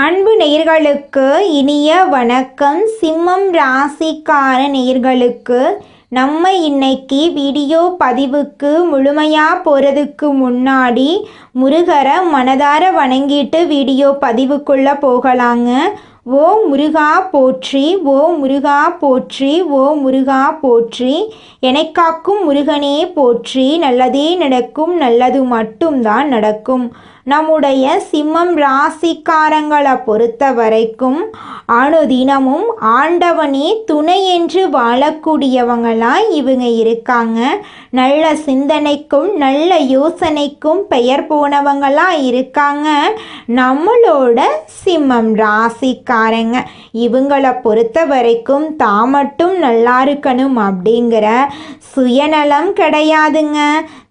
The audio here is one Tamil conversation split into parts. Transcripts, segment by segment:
அன்பு நேயர்களுக்கு இனிய வணக்கம். சிம்மம் ராசிக்கார நேயர்களுக்கு நம்ம இன்னைக்கு வீடியோ பதிவுக்கு முழுமையாக போகிறதுக்கு முன்னாடி முருகரை மனதார வணங்கிட்டு வீடியோ பதிவுக்குள்ளே போகலாங்க. ஓ முருகா போற்றி, ஓ முருகா போற்றி, ஓ முருகா போற்றி, எனக்காக்கும் முருகனே போற்றி. நல்லதே நடக்கும், நல்லது மட்டும்தான் நடக்கும். நம்முடைய சிம்மம் ராசிக்காரங்களை பொறுத்த வரைக்கும் அனுதினமும் ஆண்டவனே துணை என்று வாழக்கூடியவங்களாய் இவங்க இருக்காங்க. நல்ல சிந்தனைக்கும் நல்ல யோசனைக்கும் பெயர் போனவங்களாக இருக்காங்க நம்மளோட சிம்மம் ராசிக்காரங்க. இவங்களை பொறுத்த வரைக்கும் தான் மட்டும் நல்லா இருக்கணும் அப்படிங்கிற சுயநலம் கிடையாதுங்க.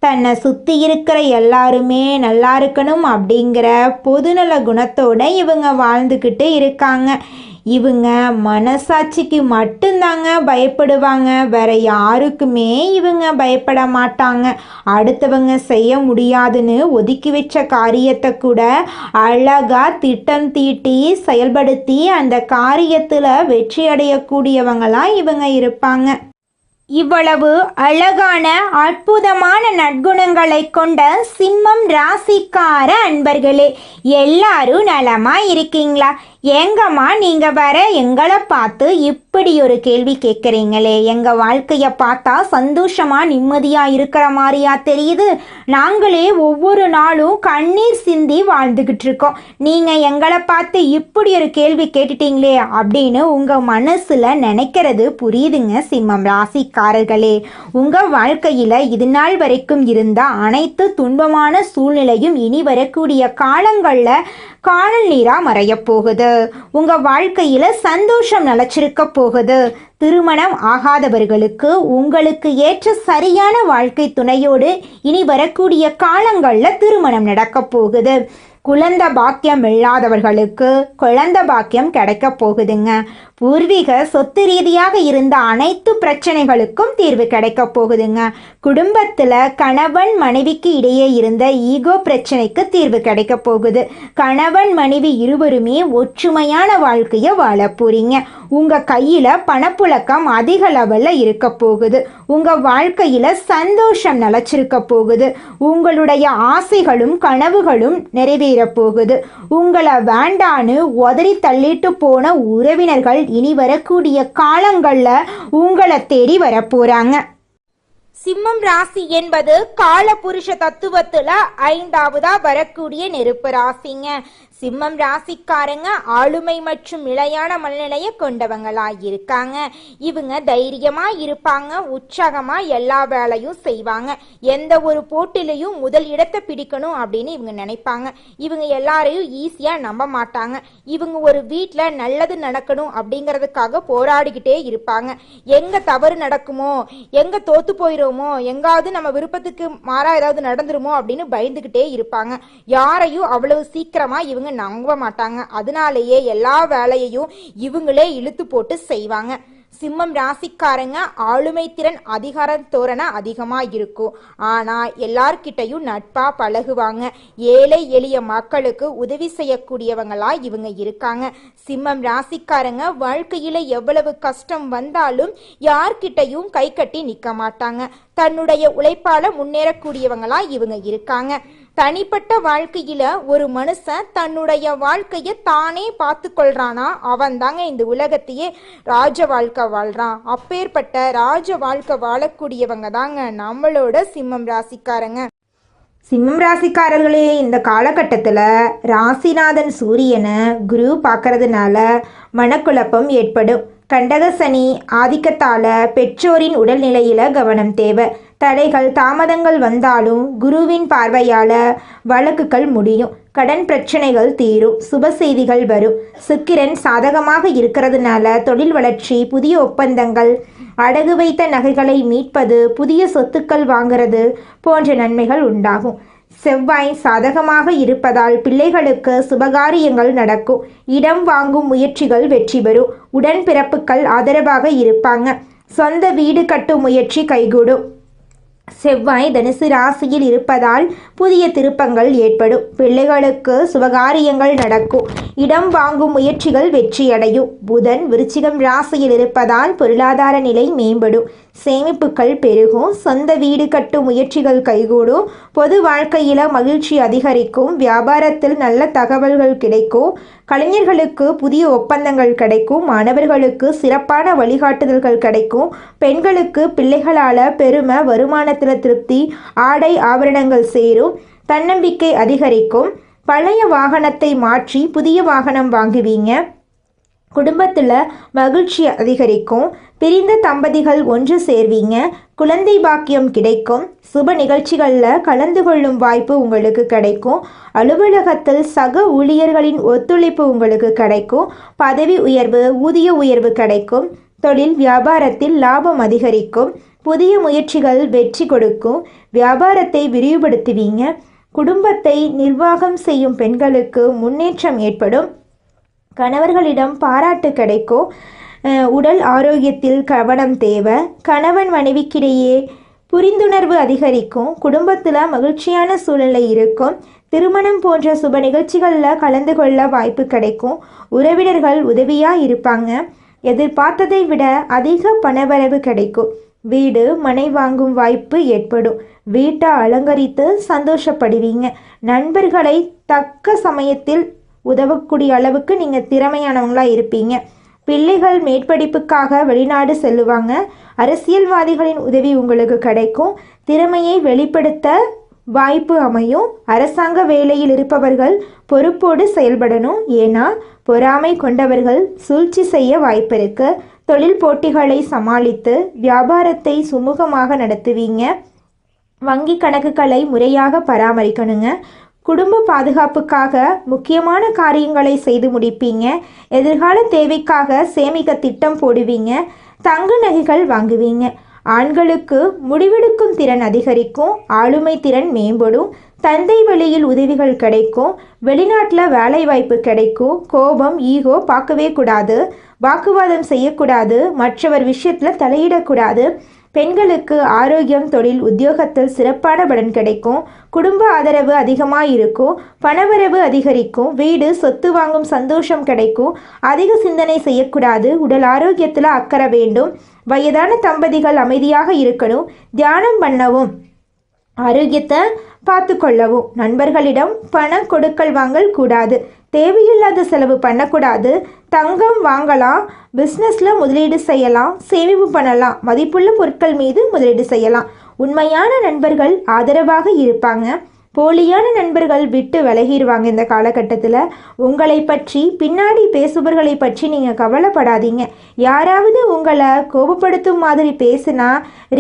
தன்னை சுற்றி இருக்கிற எல்லாருமே நல்லா இருக்கணும் அப்படிங்கிற பொதுநல குணத்தோட இவங்க வாழ்ந்துக்கிட்டு இருக்காங்க. இவங்க மனசாட்சிக்கு மட்டும்தாங்க பயப்படுவாங்க, வேற யாருக்குமே இவங்க பயப்பட மாட்டாங்க. அடுத்தவங்க செய்ய முடியாதுன்னு ஒதுக்கி வச்ச காரியத்தை கூட அழகா திட்டம் தீட்டி செயல்படுத்தி அந்த காரியத்தில் வெற்றி அடையக்கூடியவங்களாம் இவங்க இருப்பாங்க. இவ்வளவு அழகான அற்புதமான நற்குணங்களை கொண்ட சிம்மம் ராசிக்கார அன்பர்களே, எல்லாரும் நலமா இருக்கீங்களா? எங்கம்மா நீங்கள் வர எங்களை பார்த்து இப்படி ஒரு கேள்வி கேட்குறீங்களே? எங்கள் வாழ்க்கையை பார்த்தா சந்தோஷமாக நிம்மதியாக இருக்கிற மாதிரியா தெரியுது. நாங்களே ஒவ்வொரு நாளும் கண்ணீர் சிந்தி வாழ்ந்துக்கிட்டு இருக்கோம். நீங்கள் எங்களை பார்த்து இப்படி ஒரு கேள்வி கேட்டுட்டீங்களே அப்படின்னு உங்கள் மனசில் நினைக்கிறது புரியுதுங்க சிம்மம் ராசிக்காரர்களே. உங்கள் வாழ்க்கையில் இது நாள் வரைக்கும் இருந்த அனைத்து துன்பமான சூழ்நிலையும் இனி வரக்கூடிய காலங்களில் காணல் நீராக மறைய போகுது. உங்க வாழ்க்கையில சந்தோஷம் நிலைச்சிருக்க போகுது. திருமணம் ஆகாதவர்களுக்கு உங்களுக்கு ஏற்ற சரியான வாழ்க்கை துணையோடு இனி வரக்கூடிய காலங்களில் திருமணம் நடக்க போகுது. குழந்தை பாக்கியம் இல்லாதவர்களுக்கு குழந்தை பாக்கியம் கிடைக்க போகுதுங்க. பூர்வீக சொத்து ரீதியாக இருந்த அனைத்து பிரச்சனைகளுக்கும் தீர்வு கிடைக்க போகுதுங்க. குடும்பத்தில் கணவன் மனைவிக்கு இடையே இருந்த ஈகோ பிரச்சனைக்கு தீர்வு கிடைக்க போகுது. கணவன் மனைவி இருவருமே ஒற்றுமையான வாழ்க்கையை வாழ போறீங்க. உங்கள் கையில் பணப்புழக்கம் அதிக லெவலில் இருக்க போகுது. உங்கள் வாழ்க்கையில் சந்தோஷம் நிலச்சிருக்க போகுது. உங்களுடைய ஆசைகளும் கனவுகளும் நிறைவேற போகுது. உங்களை வேண்டான்னு உதறி தள்ளிட்டு போன உறவினர்கள் இனி வரக்கூடிய காலங்களில் உங்களை தேடி வரப்போறாங்க. சிம்மம் ராசி என்பது கால புருஷ தத்துவத்துல 5வதா வரக்கூடிய நெருப்பு ராசிங்க. சிம்மம் ராசிக்காரங்க ஆளுமை மற்றும் நிலையான மனநிலையை கொண்டவங்களா இருக்காங்க. இவங்க தைரியமா இருப்பாங்க, உற்சாகமா எல்லா வேலையும் செய்வாங்க. எந்த ஒரு போட்டிலையும் முதல் இடத்தை பிடிக்கணும் அப்படின்னு இவங்க நினைப்பாங்க. இவங்க எல்லாரையும் ஈஸியா நம்ப மாட்டாங்க. இவங்க ஒரு வீட்டில் நல்லது நடக்கணும் அப்படிங்கிறதுக்காக போராடிக்கிட்டே இருப்பாங்க. எங்க தவறு நடக்குமோ, எங்க தோத்து போயிடுமோ, எங்காவது நம்ம விருப்பத்துக்கு மாறா ஏதாவது நடந்துருமோ அப்படின்னு பயந்துகிட்டே இருப்பாங்க. யாரையும் அவ்வளவு சீக்கிரமா இவங்க நம்ப மாட்டாங்க. அதனாலேயே எல்லா வேலையையும் இவங்களே இழுத்து போட்டு செய்வாங்க. சிம்மம் ராசிக்காரங்க ஆளுமை திறன் அதிகார தோரணை அதிகமா இருக்கும். ஆனா எல்லார்கிட்டையும் நட்பா பழகுவாங்க. ஏழை எளிய மக்களுக்கு உதவி செய்யக்கூடியவங்களா இவங்க இருக்காங்க. சிம்மம் ராசிக்காரங்க வாழ்க்கையில எவ்வளவு கஷ்டம் வந்தாலும் யார்கிட்டையும் கை கட்டி நிக்க மாட்டாங்க. தன்னுடைய உழைப்பால முன்னேறக்கூடியவங்களா இவங்க இருக்காங்க. தனிப்பட்ட வாழ்க்கையில ஒரு மனுஷன் தன்னுடைய வாழ்க்கைய தானே பார்த்து கொள்றானா அவன் தாங்க இந்த உலகத்தையே ராஜ வாழ்க்கை வாழ்றான். அப்பேற்பட்ட ராஜ வாழ்க்கை வாழக்கூடியவங்க தாங்க நம்மளோட சிம்மம் ராசிக்காரங்க. சிம்மம் ராசிக்காரர்களே, இந்த காலகட்டத்தில் ராசிநாதன் சூரியனை குரு பார்க்கறதுனால மனக்குழப்பம் ஏற்படும். கண்டக சனி ஆதிக்கத்தால் பெற்றோரின் உடல்நிலையில் கவனம் தேவை. தடைகள் தாமதங்கள் வந்தாலும் குருவின் பார்வையால் வழக்குகள் முடியும். கடன் பிரச்சனைகள் தீரும். சுப செய்திகள் வரும். சுக்கிரன் சாதகமாக இருக்கிறதுனால தொழில் வளர்ச்சி, புதிய ஒப்பந்தங்கள், அடகு வைத்த நகைகளை மீட்பது, புதிய சொத்துக்கள் வாங்கிறது போன்ற நன்மைகள் உண்டாகும். செவ்வாய் சாதகமாக இருப்பதால் பிள்ளைகளுக்கு சுபகாரியங்கள் நடக்கும். இடம் வாங்கும் முயற்சிகள் வெற்றி பெறும். உடன்பிறப்புகள் ஆதரவாக இருப்பாங்க. சொந்த வீடு கட்டும் முயற்சி கைகூடும். செவ்வாய் தனுசு ராசியில் இருப்பதால் புதிய திருப்பங்கள் ஏற்படும். பிள்ளைகளுக்கு சுபகாரியங்கள் நடக்கும். இடம் வாங்கும் முயற்சிகள் வெற்றியடையும். புதன் விருச்சிகம் ராசியில் இருப்பதால் பொருளாதார நிலை மேம்படும். சேமிப்புகள் பெருகும். சொந்த வீடு கட்டும் முயற்சிகள் கைகூடும். பொது வாழ்க்கையில மகிழ்ச்சி அதிகரிக்கும். வியாபாரத்தில் நல்ல தகவல்கள் கிடைக்கும். கலைஞர்களுக்கு புதிய ஒப்பந்தங்கள் கிடைக்கும். மாணவர்களுக்கு சிறப்பான வழிகாட்டுதல்கள் கிடைக்கும். பெண்களுக்கு பிள்ளைகளால் பெருமை, வருமானத்தில் திருப்தி, ஆடை ஆபரணங்கள் சேரும். தன்னம்பிக்கை அதிகரிக்கும். பழைய வாகனத்தை மாற்றி புதிய வாகனம் வாங்குவீங்க. குடும்பத்தில் மகிழ்ச்சி அதிகரிக்கும். பிரிந்த தம்பதிகள் ஒன்று சேர்வீங்க. குழந்தை பாக்கியம் கிடைக்கும். சுப நிகழ்ச்சிகளில் கலந்து கொள்ளும் வாய்ப்பு உங்களுக்கு கிடைக்கும். அலுவலகத்தில் சக ஊழியர்களின் ஒத்துழைப்பு உங்களுக்கு கிடைக்கும். பதவி உயர்வு, ஊதிய உயர்வு கிடைக்கும். தொழில் வியாபாரத்தில் லாபம் அதிகரிக்கும். புதிய முயற்சிகள் வெற்றி கொடுக்கும். வியாபாரத்தை விரிவுபடுத்துவீங்க. குடும்பத்தை நிர்வாகம் செய்யும் பெண்களுக்கு முன்னேற்றம் ஏற்படும். கணவர்களிடம் பாராட்டு கிடைக்கும். உடல் ஆரோக்கியத்தில் கவனம் தேவை. கணவன் மனைவிக்கிடையே புரிந்துணர்வு அதிகரிக்கும். குடும்பத்தில் மகிழ்ச்சியான சூழ்நிலை இருக்கும். திருமணம் போன்ற சுப நிகழ்ச்சிகளில் கலந்து கொள்ள வாய்ப்பு கிடைக்கும். உறவினர்கள் உதவியாக இருப்பாங்க. எதிர்பார்த்ததை விட அதிக பணவரவு கிடைக்கும். வீடு மனை வாங்கும் வாய்ப்பு ஏற்படும். வீட்டை அலங்கரித்து சந்தோஷப்படுவீங்க. நண்பர்களை தக்க சமயத்தில் உதவக்கூடிய அளவுக்கு நீங்கள் திறமையானவங்களாக இருப்பீங்க. பிள்ளைகள் மேற்படிப்புக்காக வெளிநாடு செல்லுவாங்க. அரசியல்வாதிகளின் உதவி உங்களுக்கு கிடைக்கும். திறமையை வெளிப்படுத்த வாய்ப்பு அமையும். அரசாங்க வேலையில் இருப்பவர்கள் பொறுப்போடு செயல்படணும். ஏன்னா பொறாமை கொண்டவர்கள் சூழ்ச்சி செய்ய வாய்ப்பு இருக்கு. தொழில் போட்டிகளை சமாளித்து வியாபாரத்தை சுமூகமாக நடத்துவீங்க. வங்கி கணக்குகளை முறையாக பராமரிக்கணுங்க. குடும்ப பாதுகாப்புக்காக முக்கியமான காரியங்களை செய்து முடிப்பீங்க. எதிர்கால தேவைக்காக சேமிக்க திட்டம் போடுவீங்க. தங்க நகைகள் வாங்குவீங்க. ஆண்களுக்கு முடிவெடுக்கும் திறன் அதிகரிக்கும். ஆளுமை திறன் மேம்படும். தந்தை வழியில் உதவிகள் கிடைக்கும். வெளிநாட்டில் வேலை வாய்ப்பு கிடைக்கும். கோபம், ஈகோ பார்க்கவே கூடாது. வாக்குவாதம் செய்யக்கூடாது. மற்றவர் விஷயத்தில் தலையிடக்கூடாது. பெண்களுக்கு ஆரோக்கியம், தொழில், உத்தியோகத்தில் சிறப்பான பலன் கிடைக்கும். குடும்ப ஆதரவு அதிகமாக இருக்கும். பணவரவு அதிகரிக்கும். வீடு, சொத்து வாங்கும் சந்தோஷம் கிடைக்கும். அதிக சிந்தனை செய்யக்கூடாது. உடல் ஆரோக்கியத்தில் அக்கறை வேண்டும். வயதான தம்பதிகள் அமைதியாக இருக்கணும். தியானம் பண்ணவும், ஆரோக்கியத்தை பார்த்து கொள்ளவும். நண்பர்களிடம் பண கொடுக்கல் வாங்கல் கூடாது. தேவையில்லாத செலவு பண்ணக்கூடாது. தங்கம் வாங்கலாம். பிஸ்னஸில் முதலீடு செய்யலாம். சேமிப்பு பண்ணலாம். மதிப்புள்ள பொருட்கள் மீது முதலீடு செய்யலாம். உண்மையான நண்பர்கள் ஆதரவாக இருப்பாங்க. போலியான நண்பர்கள் விட்டு விலகிடுவாங்க. இந்த காலகட்டத்தில் உங்களை பற்றி பின்னாடி பேசுபவர்களை பற்றி நீங்கள் கவலைப்படாதீங்க. யாராவது உங்களை கோபப்படுத்தும் மாதிரி பேசுனா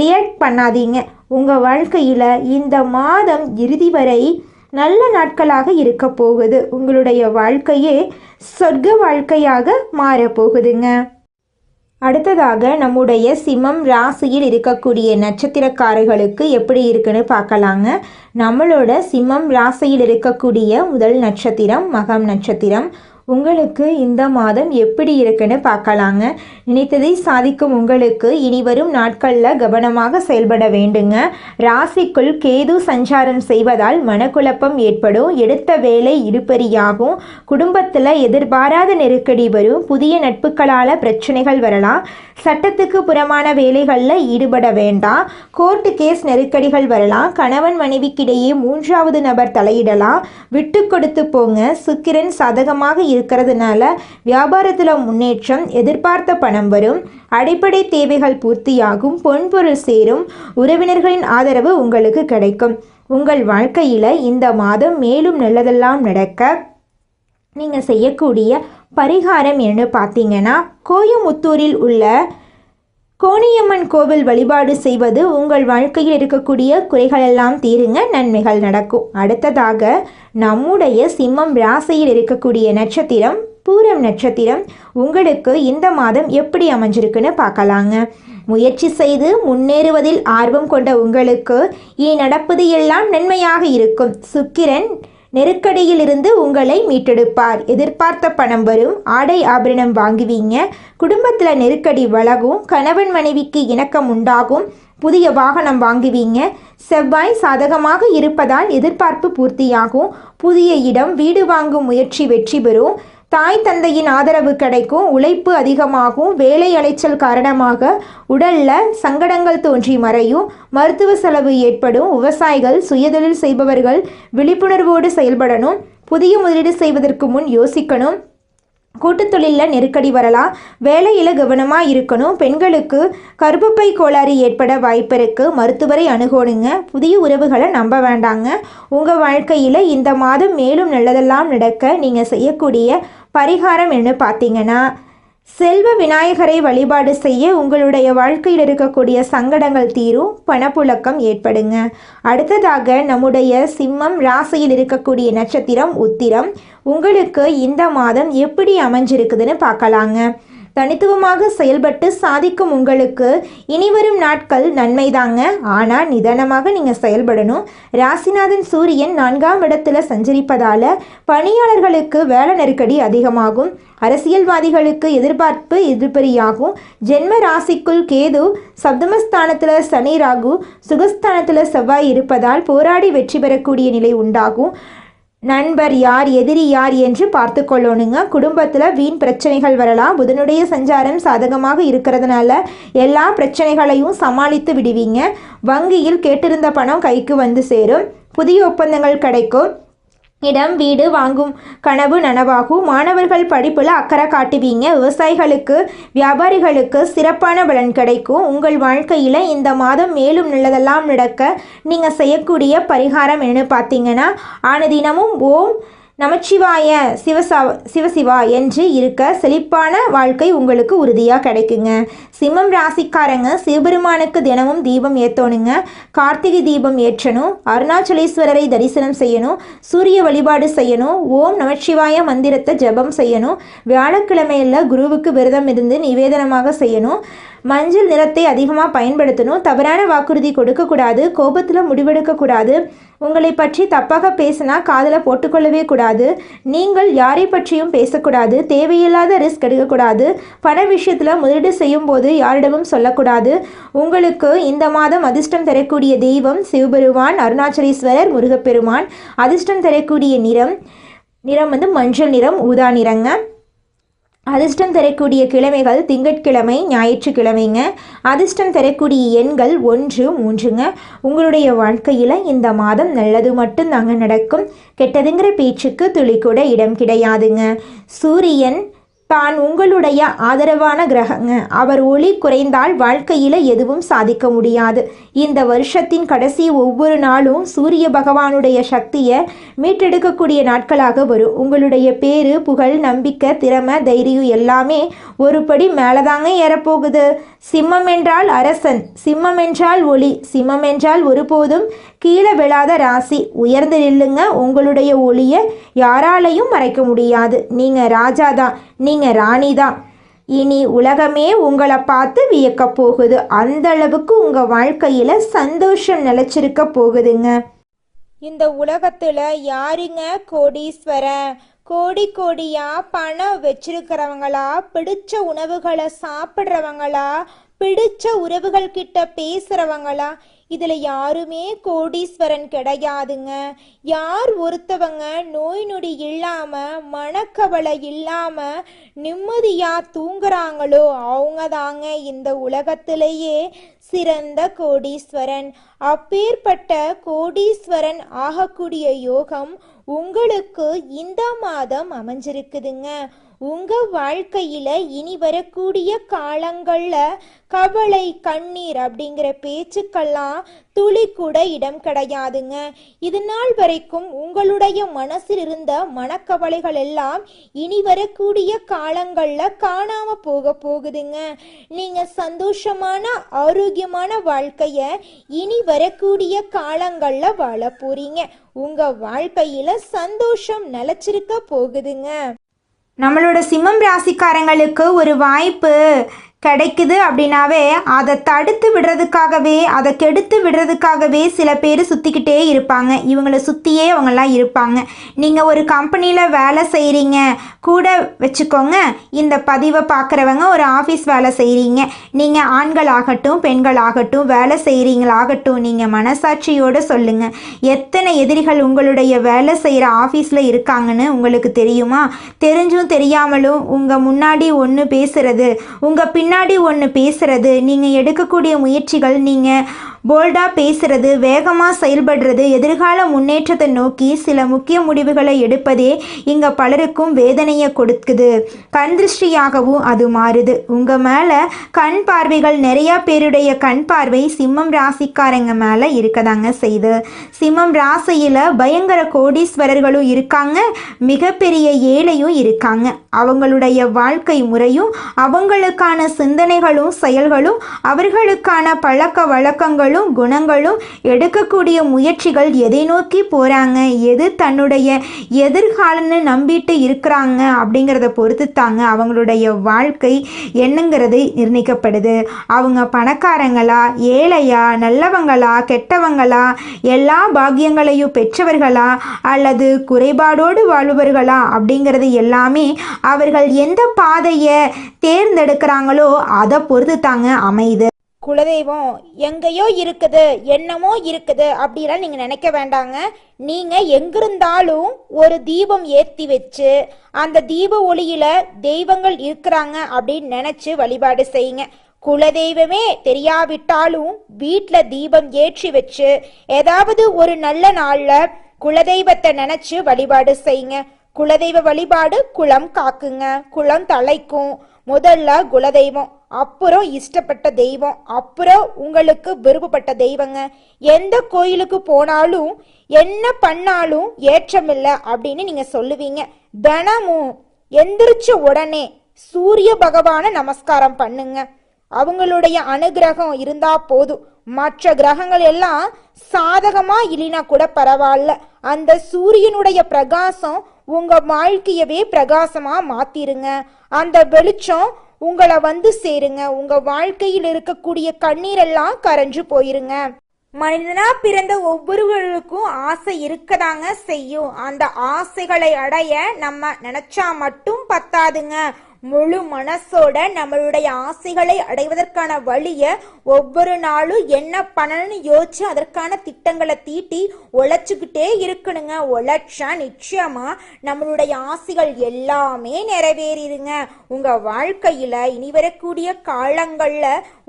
ரியாக்ட் பண்ணாதீங்க. உங்கள் வாழ்க்கையில் இந்த மாதம் இறுதி வரை நல்ல நாட்களாக இருக்க போகுது. உங்களுடைய வாழ்க்கையே சொர்க்க வாழ்க்கையாக மாறப்போகுதுங்க. அடுத்ததாக நம்முடைய சிம்மம் ராசியில் இருக்கக்கூடிய நட்சத்திரக்காரர்களுக்கு எப்படி இருக்குன்னு பார்க்கலாங்க. நம்மளோட சிம்மம் ராசியில் இருக்கக்கூடிய முதல் நட்சத்திரம் மகம் நட்சத்திரம். உங்களுக்கு இந்த மாதம் எப்படி இருக்குன்னு பார்க்கலாங்க. நினைத்ததை சாதிக்கும் உங்களுக்கு இனி வரும் நாட்களில் கவனமாக செயல்பட வேண்டுங்க. ராசிக்குள் கேது சஞ்சாரம் செய்வதால் மனக்குழப்பம் ஏற்படும். எடுத்த வேலை இழுபறியாகும். குடும்பத்தில் எதிர்பாராத நெருக்கடி வரும். புதிய நட்புகளால் பிரச்சனைகள் வரலாம். சட்டத்துக்கு புறமான வேலைகளில் ஈடுபட வேண்டாம். கோர்ட்டு கேஸ் நெருக்கடிகள் வரலாம். கணவன் மனைவிக்கிடையே மூன்றாவது நபர் தலையிடலாம். விட்டு கொடுத்து போங்க. சுக்கிரன் சாதகமாக இருக்கிறதுனால வியாபாரத்தில் முன்னேற்றம். எதிர்பார்த்த பணம் வரும். அடிப்படை தேவைகள் பூர்த்தியாகும். பொன்பொருள் சேரும். உறவினர்களின் ஆதரவு உங்களுக்கு கிடைக்கும். உங்கள் வாழ்க்கையில் இந்த மாதம் மேலும் நல்லதெல்லாம் நடக்க நீங்கள் செய்யக்கூடிய பரிகாரம் என்ன பார்த்தீங்கன்னா, கோயமுத்தூரில் உள்ள கோணியம்மன் கோவில் வழிபாடு செய்வது உங்கள் வாழ்க்கையில் இருக்கக்கூடிய குறைகளெல்லாம் தீருங்க. நன்மைகள் நடக்கும். அடுத்ததாக நம்முடைய சிம்மம் ராசியில் இருக்கக்கூடிய நட்சத்திரம் பூரம் நட்சத்திரம். உங்களுக்கு இந்த மாதம் எப்படி அமைஞ்சிருக்குன்னு பார்க்கலாங்க. முயற்சி செய்து முன்னேறுவதில் ஆர்வம் கொண்ட உங்களுக்கு இனி நடப்பது எல்லாம் நன்மையாக இருக்கும். சுக்கிரன் நெருக்கடியிலிருந்து உங்களை மீட்டெடுப்பார். எதிர்பார்த்த பணம் வரும். ஆடை ஆபரணம் வாங்குவீங்க. குடும்பத்தில் நெருக்கடி விலகும். கணவன் மனைவிக்கு இணக்கம் உண்டாகும். புதிய வாகனம் வாங்குவீங்க. செவ்வாய் சாதகமாக இருப்பதால் எதிர்பார்ப்பு பூர்த்தியாகும். புதிய இடம், வீடு வாங்கும் முயற்சி வெற்றி பெறும். தாய் தந்தையின் ஆதரவு கிடைக்கும். உழைப்பு அதிகமாகும். வேலை அலைச்சல் காரணமாக உடல்ல சங்கடங்கள் தோன்றி மறையும். மருத்துவ செலவு ஏற்படும். விவசாயிகள், சுயதொழில் செய்பவர்கள் விழிப்புணர்வோடு செயல்படணும். புதிய முதலீடு செய்வதற்கு முன் யோசிக்கணும். கூட்டுத்தொழிலில் நெருக்கடி வரலாம். வேலையில் கவனமாக இருக்கணும். பெண்களுக்கு கர்ப்பப்பை கோளாறு ஏற்பட வாய்ப்பு இருக்குது. மருத்துவரை அணுகணுங்க. புதிய உறவுகளை நம்ப வேண்டாங்க. உங்கள் வாழ்க்கையில் இந்த மாதம் மேலும் நல்லதெல்லாம் நடக்க நீங்கள் செய்யக்கூடிய பரிகாரம் என்ன பார்த்தீங்கன்னா, செல்வ விநாயகரை வழிபாடு செய்ய உங்களுடைய வாழ்க்கையில் இருக்கக்கூடிய சங்கடங்கள் தீரும். பணப்புழக்கம் ஏற்படுங்க. அடுத்ததாக நம்முடைய சிம்மம் ராசியில் இருக்கக்கூடிய நட்சத்திரம் உத்திரம். உங்களுக்கு இந்த மாதம் எப்படி அமைஞ்சிருக்குதுன்னு பார்க்கலாங்க. தனித்துவமாக செயல்பட்டு சாதிக்கும் உங்களுக்கு இனிவரும் நாட்கள் நன்மைதாங்க. ஆனால் நிதானமாக நீங்கள் செயல்படணும். ராசிநாதன் சூரியன் 4ஆம் இடத்துல சஞ்சரிப்பதால் பணியாளர்களுக்கு வேலை நெருக்கடி அதிகமாகும். அரசியல்வாதிகளுக்கு எதிர்பார்ப்பு எதிர்பறியாகும். ஜென்ம ராசிக்குள் கேது, சப்தமஸ்தானத்தில் சனி, ராகு, சுகஸ்தானத்தில் செவ்வாய் இருப்பதால் போராடி வெற்றி பெறக்கூடிய நிலை உண்டாகும். நண்பர் யார், எதிரி யார் என்று பார்த்து கொள்ளணுங்க. குடும்பத்தில் வீண் பிரச்சனைகள் வரலாம். புதனுடைய சஞ்சாரம் சாதகமாக இருக்கிறதுனால எல்லா பிரச்சனைகளையும் சமாளித்து விடுவீங்க. வங்கியில் கேட்டிருந்த பணம் கைக்கு வந்து சேரும். புதிய ஒப்பந்தங்கள் கிடைக்கும். இடம் வீடு வாங்கும் கனவு நனவாகும். மாணவர்கள் படிப்பில் அக்கறை காட்டுவீங்க. விவசாயிகளுக்கு, வியாபாரிகளுக்கு சிறப்பான பலன் கிடைக்கும். உங்கள் வாழ்க்கையில் இந்த மாதம் மேலும் நல்லதெல்லாம் நடக்க நீங்கள் செய்யக்கூடிய பரிகாரம் என்னன்னு பார்த்தீங்கன்னா, ஆனதினமும் ஓம் நமச்சிவாய சிவசிவா என்று இருக்க செழிப்பான வாழ்க்கை உங்களுக்கு உறுதியாக கிடைக்குங்க. சிம்மம் ராசிக்காரங்க சிவபெருமானுக்கு தினமும் தீபம் ஏற்றணுங்க. கார்த்திகை தீபம் ஏற்றணும். அருணாச்சலேஸ்வரரை தரிசனம் செய்யணும். சூரிய வழிபாடு செய்யணும். ஓம் நமச்சிவாய மந்திரத்தை ஜபம் செய்யணும். வியாழக்கிழமையில் குருவுக்கு விரதம் இருந்து நிவேதனமாக செய்யணும். மஞ்சள் நிறத்தை அதிகமாக பயன்படுத்தணும். தவறான வாக்குறுதி கொடுக்கக்கூடாது. கோபத்தில் முடிவெடுக்கக்கூடாது. உங்களை பற்றி தப்பாக பேசினா காதில் போட்டுக்கொள்ளவே கூடாது. நீங்கள் யாரை பற்றியும் பேசக்கூடாது. தேவையில்லாத ரிஸ்க் எடுக்கக்கூடாது. பண விஷயத்தில் முதலீடு செய்யும் போது யாரிடமும் சொல்லக்கூடாது. உங்களுக்கு இந்த மாதம் அதிர்ஷ்டம் தரக்கூடிய தெய்வம் சிவபெருமான், அருணாச்சலேஸ்வரர், முருகப்பெருமான். அதிர்ஷ்டம் தரக்கூடிய நிறம் மஞ்சள் நிறம், ஊதா நிறங்க. அதிர்ஷ்டம் தரக்கூடிய கிழமைகள் திங்கட்கிழமை, ஞாயிற்றுக்கிழமைங்க. அதிர்ஷ்டம் தரக்கூடிய எண்கள் 1, 3ங்க. உங்களுடைய வாழ்க்கையில் இந்த மாதம் நல்லது மட்டும் தாங்க நடக்கும். கெட்டதுங்கிற பேச்சுக்கு துளி கூட இடம் கிடையாதுங்க. சூரியன் தான் உங்களுடைய ஆதரவான கிரகங்க. அவர் ஒளி குறைந்தால் வாழ்க்கையில் எதுவும் சாதிக்க முடியாது. இந்த வருஷத்தின் கடைசி ஒவ்வொரு நாளும் சூரிய பகவானுடைய சக்தியை மீட்டெடுக்கக்கூடிய நாட்களாக வரும். உங்களுடைய பேரு, புகழ், நம்பிக்கை, திறமை, தைரியம் எல்லாமே ஒரு படி மேலதாங்க ஏறப்போகுது. சிம்மம் என்றால் அரசன், சிம்மம் என்றால் ஒளி, சிம்மம் என்றால் ஒருபோதும் கீழே விழாத ராசி. உயர்ந்து நில்லுங்க. உங்களுடைய ஒளியை யாராலையும் மறைக்க முடியாது. நீங்கள் ராஜா தான், நீங்கள் ராணி தான். இனி உலகமே உங்களை பார்த்து வியக்க போகுது. அந்த அளவுக்கு உங்கள் வாழ்க்கையில் சந்தோஷம் நிலைச்சிருக்க போகுதுங்க. இந்த உலகத்தில் யாருங்க கோடீஸ்வரன்? கோடி கோடியா பணம் வச்சிருக்கிறவங்களா, பிடிச்ச உணவுகளை சாப்பிட்றவங்களா, பிடிச்ச உறவுகள் கிட்ட பேசுகிறவங்களா? இதில் யாருமே கோடீஸ்வரன் கிடையாதுங்க. யார் ஒருத்தவங்க நோய் நொடி இல்லாமல், மனக்கவலை இல்லாமல் நிம்மதியாக தூங்குறாங்களோ அவங்க தாங்க இந்த உலகத்திலேயே சிறந்த கோடீஸ்வரன். அப்பேற்பட்ட கோடீஸ்வரன் ஆகக்கூடிய யோகம் உங்களுக்கு இந்த மாதம் அமைஞ்சிருக்குதுங்க. உங்கள் வாழ்க்கையில் இனி வரக்கூடிய காலங்களில் கவலை, கண்ணீர் அப்படிங்கிற பேச்சுக்கெல்லாம் துளி கூட இடம் கிடையாதுங்க. இது நாள் வரைக்கும் உங்களுடைய மனசில் இருந்த மனக்கவலைகள் எல்லாம் இனி வரக்கூடிய காலங்களில் காணாமல் போகுதுங்க. நீங்கள் சந்தோஷமான, ஆரோக்கியமான வாழ்க்கையை இனி வரக்கூடிய காலங்களில் வாழ போறீங்க. உங்கள் வாழ்க்கையில் சந்தோஷம் நிலச்சிருக்க போகுதுங்க. நம்மளோட சிம்மம் ராசிக்காரங்களுக்கு ஒரு வாய்ப்பு கிடைக்குது அப்படின்னாவே அதை தடுத்து விடுறதுக்காகவே, அதை கெடுத்து விடுறதுக்காகவே சில பேர் சுற்றிக்கிட்டே இருப்பாங்க. இவங்களை சுற்றியே அவங்கெல்லாம் இருப்பாங்க. நீங்கள் ஒரு கம்பெனியில் வேலை செய்கிறீங்க கூட வச்சுக்கோங்க. இந்த பதிவை பார்க்குறவங்க ஒரு ஆஃபீஸ் வேலை செய்கிறீங்க. நீங்கள் ஆண்களாகட்டும் பெண்களாகட்டும் வேலை செய்கிறீங்களாகட்டும், நீங்கள் மனசாட்சியோடு சொல்லுங்கள். எத்தனை எதிரிகள் உங்களுடைய வேலை செய்கிற ஆஃபீஸில் இருக்காங்கன்னு உங்களுக்கு தெரியுமா? தெரிஞ்சும் தெரியாமலும் உங்கள் முன்னாடி ஒன்று பேசுகிறது, உங்கள் பின்னாடி ஒன்று பேசுகிறது, நீங்கள் எடுக்கக்கூடிய முயற்சிகள், நீங்கள் போல்டாக பேசுகிறது, வேகமாக செயல்படுறது, எதிர்கால முன்னேற்றத்தை நோக்கி சில முக்கிய முடிவுகளை எடுப்பதே இங்கே பலருக்கும் வேதனையை கொடுக்குது. கண் திருஷ்டியாகவும் அது மாறுது. உங்கள் மேலே கண் பார்வைகள், நிறையா பேருடைய கண் பார்வை சிம்மம் ராசிக்காரங்க மேலே இருக்கதாங்க செய்து. சிம்மம் ராசியில் பயங்கர கோடீஸ்வரர்களும் இருக்காங்க, மிகப்பெரிய ஏழையும் இருக்காங்க. அவங்களுடைய வாழ்க்கை முறையும் அவங்களுக்கான சிந்தனைகளும் செயல்களும் அவர்களுக்கான பழக்க வழக்கங்களும் குணங்களும் எடுக்கக்கூடிய முயற்சிகள் எதை நோக்கி போகிறாங்க, எது தன்னுடைய எதிர்காலன்னு நம்பிட்டு இருக்கிறாங்க அப்படிங்கிறத பொறுத்து தாங்க அவங்களுடைய வாழ்க்கை என்னங்கிறது நிர்ணயிக்கப்படுது. அவங்க பணக்காரங்களா, ஏழையா, நல்லவங்களா, கெட்டவங்களா, எல்லா பாக்கியங்களையும் பெற்றவர்களா அல்லது குறைபாடோடு வாழ்பவர்களா அப்படிங்கிறது எல்லாமே அவர்கள் எந்த பாதையை தேர்ந்தெடுக்கிறாங்களோ அதை பொறுத்து தாங்க அமையுது. குலதெய்வம் எங்கேயோ இருக்குது, என்னமோ இருக்குது அப்படிலாம் நீங்கள் நினைக்க வேண்டாங்க. நீங்கள் எங்கிருந்தாலும் ஒரு தீபம் ஏற்றி வச்சு அந்த தீப ஒளியில் தெய்வங்கள் இருக்கிறாங்க அப்படின்னு நினச்சி வழிபாடு செய்யுங்க. குலதெய்வமே தெரியாவிட்டாலும் வீட்டில் தீபம் ஏற்றி வச்சு ஏதாவது ஒரு நல்ல நாளில் குலதெய்வத்தை நினச்சி வழிபாடு செய்யுங்க. குலதெய்வ வழிபாடு குலம் காக்குங்க, குலம் தலைக்கும். முதல்ல குலதெய்வம், அப்புறம் இஷ்டப்பட்ட தெய்வம், அப்புறம் உங்களுக்கு விருப்பப்பட்ட தெய்வங்க. எந்த கோயிலுக்கு போனாலும் என்ன பண்ணாலும் ஏற்றமில்லை அப்படின்னு நீங்க சொல்லுவீங்க. தினமும் எந்திரிச்ச உடனே சூரிய பகவானை நமஸ்காரம் பண்ணுங்க. அவங்களுடைய அனுகிரகம் இருந்தா போதும். மற்ற கிரகங்கள் எல்லாம் சாதகமா இல்லைனா கூட பரவாயில்ல, அந்த சூரியனுடைய பிரகாசம் உங்க வாழ்க்கையவே பிரகாசமா மாத்திருங்க. அந்த வெளிச்சம் உங்களை வந்து சேருங்க. உங்க வாழ்க்கையில் இருக்கக்கூடிய கண்ணீரெல்லாம் கரைஞ்சு போயிருங்க. மனிதனா பிறந்த ஒவ்வொருவருக்கும் ஆசை இருக்கதாங்க செய்யும். அந்த ஆசைகளை அடைய நம்ம நினைச்சா மட்டும் பத்தாதுங்க. முழு மனசோட நம்மளுடைய ஆசைகளை அடைவதற்கான வழியை ஒவ்வொரு நாளும் என்ன பண்ணணும்னு யோசிச்சு அதற்கான திட்டங்களை தீட்டி உழைச்சிக்கிட்டே இருக்கணுங்க. உழைச்சா நிச்சயமா நம்மளுடைய ஆசைகள் எல்லாமே நிறைவேறிடுங்க. உங்க வாழ்க்கையில இனி வரக்கூடிய காலங்கள்ல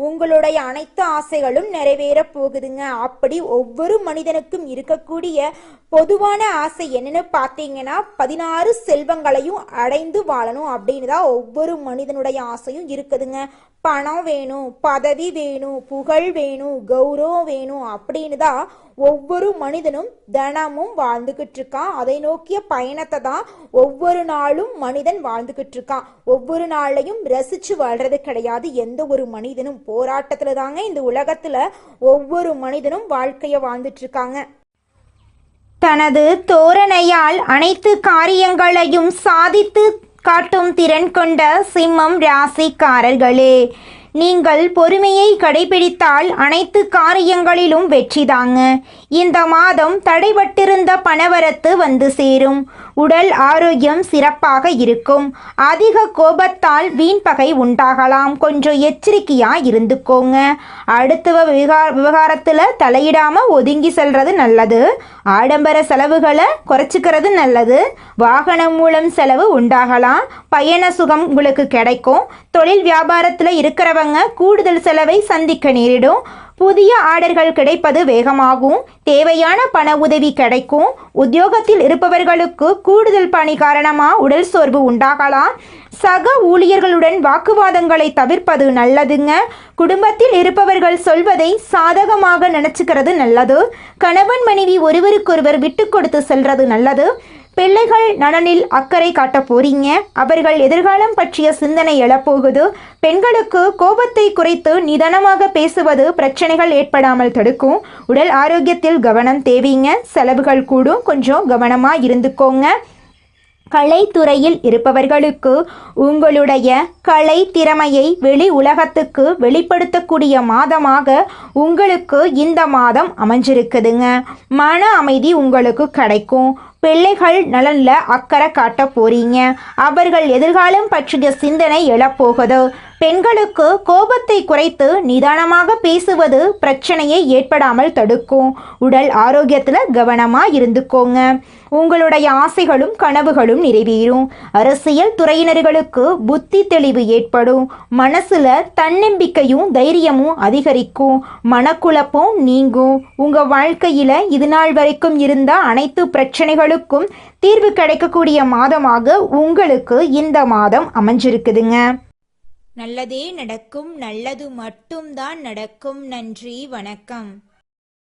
உங்களுடைய அனைத்து ஆசைகளும் நிறைவேற போகுதுங்க. அப்படி ஒவ்வொரு மனிதனுக்கும் இருக்கக்கூடிய பொதுவான ஆசை என்னன்னு பார்த்தீங்கன்னா 16 செல்வங்களையும் அடைந்து வாழணும் அப்படின்னு தான் ஒவ்வொரு மனிதனுடைய ஆசையும் இருக்குதுங்க. பணம் வேணும், பதவி வேணும், புகழ் வேணும், கௌரவம் வேணும் அப்படின்னு தான் ஒவ்வொரு மனிதனும் தினமும் வாழ்ந்துகிட்டு இருக்கான். அதை நோக்கிய பயணத்தை தான் ஒவ்வொரு நாளும் மனிதன் வாழ்ந்துகிட்டு இருக்கான். ஒவ்வொரு நாளையும் ரசிச்சு வாழ்றது கிடையாது எந்த ஒரு மனிதனும். போராட்டத்துல தாங்க இந்த உலகத்துல ஒவ்வொரு மனிதனும் வாழ்க்கைய வாழ்ந்துட்டு இருக்காங்க. தனது தோரணையால் அனைத்து காரியங்களையும் சாதித்து காட்டும் திறன் கொண்ட சிம்மம் ராசிக்காரர்களே, நீங்கள் பொறுமையை கடைபிடித்தால் அனைத்து காரியங்களிலும் வெற்றிதாங்க. இந்த மாதம் தடைபட்டிருந்த பணவரத்து வந்து சேரும். உடல் ஆரோக்கியம் சிறப்பாக இருக்கும். அதிக கோபத்தால் வீண் பகை உண்டாகலாம். கொஞ்சம் எச்சரிக்கையா இருந்துக்கோங்க. அடுத்த விவகாரத்தில் தலையிடாம ஒதுங்கி செல்றது நல்லது. ஆடம்பர செலவுகளை குறைச்சிக்கிறது நல்லது. வாகனம் மூலம் செலவு உண்டாகலாம். பயண சுகம் உங்களுக்கு கிடைக்கும். தொழில் வியாபாரத்தில் இருக்கிறவங்க கூடுதல் செலவை சந்திக்க நேரிடும். புதிய ஆர்டர்கள் கிடைப்பது வேகமாகும். தேவையான பண உதவி கிடைக்கும். உத்தியோகத்தில் இருப்பவர்களுக்கு கூடுதல் பணி காரணமாக உடல் சோர்வு உண்டாகலாம். சக ஊழியர்களுடன் வாக்குவாதங்களை தவிர்ப்பது நல்லதுங்க. குடும்பத்தில் இருப்பவர்கள் சொல்வதை சாதகமாக நினைச்சுக்கிறது நல்லது. கணவன் மனைவி ஒருவருக்கொருவர் விட்டு கொடுத்து செல்றது நல்லது. பிள்ளைகள் நலனில் அக்கறை காட்ட போறீங்க. அவர்கள் எதிர்காலம் பற்றிய சிந்தனை எழப்போகுது. பெண்களுக்கு கோபத்தை குறைத்து நிதானமாக பேசுவது பிரச்சனைகள் ஏற்படாமல் தடுக்கும். உடல் ஆரோக்கியத்தில் கவனம் தேவைங்க. செலவுகள் கூடும், கொஞ்சம் கவனமாக இருந்துக்கோங்க. கலைத்துறையில் இருப்பவர்களுக்கு உங்களுடைய கலை திறமையை வெளி உலகத்துக்கு வெளிப்படுத்தக்கூடிய மாதமாக உங்களுக்கு இந்த மாதம் அமைஞ்சிருக்குதுங்க. மன அமைதி உங்களுக்கு கிடைக்கும். பிள்ளைகள் நலனில் அக்கறை காட்ட போறீங்க. அவர்கள் எதிர்காலம் பற்றிய சிந்தனை எழப்போகுது. பெண்களுக்கு கோபத்தை குறைத்து நிதானமாக பேசுவது பிரச்சனையை ஏற்படாமல் தடுக்கும். உடல் ஆரோக்கியத்தில் கவனமாக இருந்துக்கோங்க. உங்களுடைய ஆசைகளும் கனவுகளும் நிறைவேறும். அரசியல் துறையினர்களுக்கு புத்தி தெளிவு ஏற்படும். மனசுல தன்னம்பிக்கையும் தைரியமும் அதிகரிக்கும். மனக்குழப்பம் நீங்கும். உங்க வாழ்க்கையில இது நாள் வரைக்கும் இருந்த அனைத்து பிரச்சனைகளுக்கும் தீர்வு கிடைக்கக்கூடிய மாதமாக உங்களுக்கு இந்த மாதம் அமைஞ்சிருக்குதுங்க. நல்லதே நடக்கும். நல்லது மட்டும்தான் நடக்கும். நன்றி, வணக்கம்.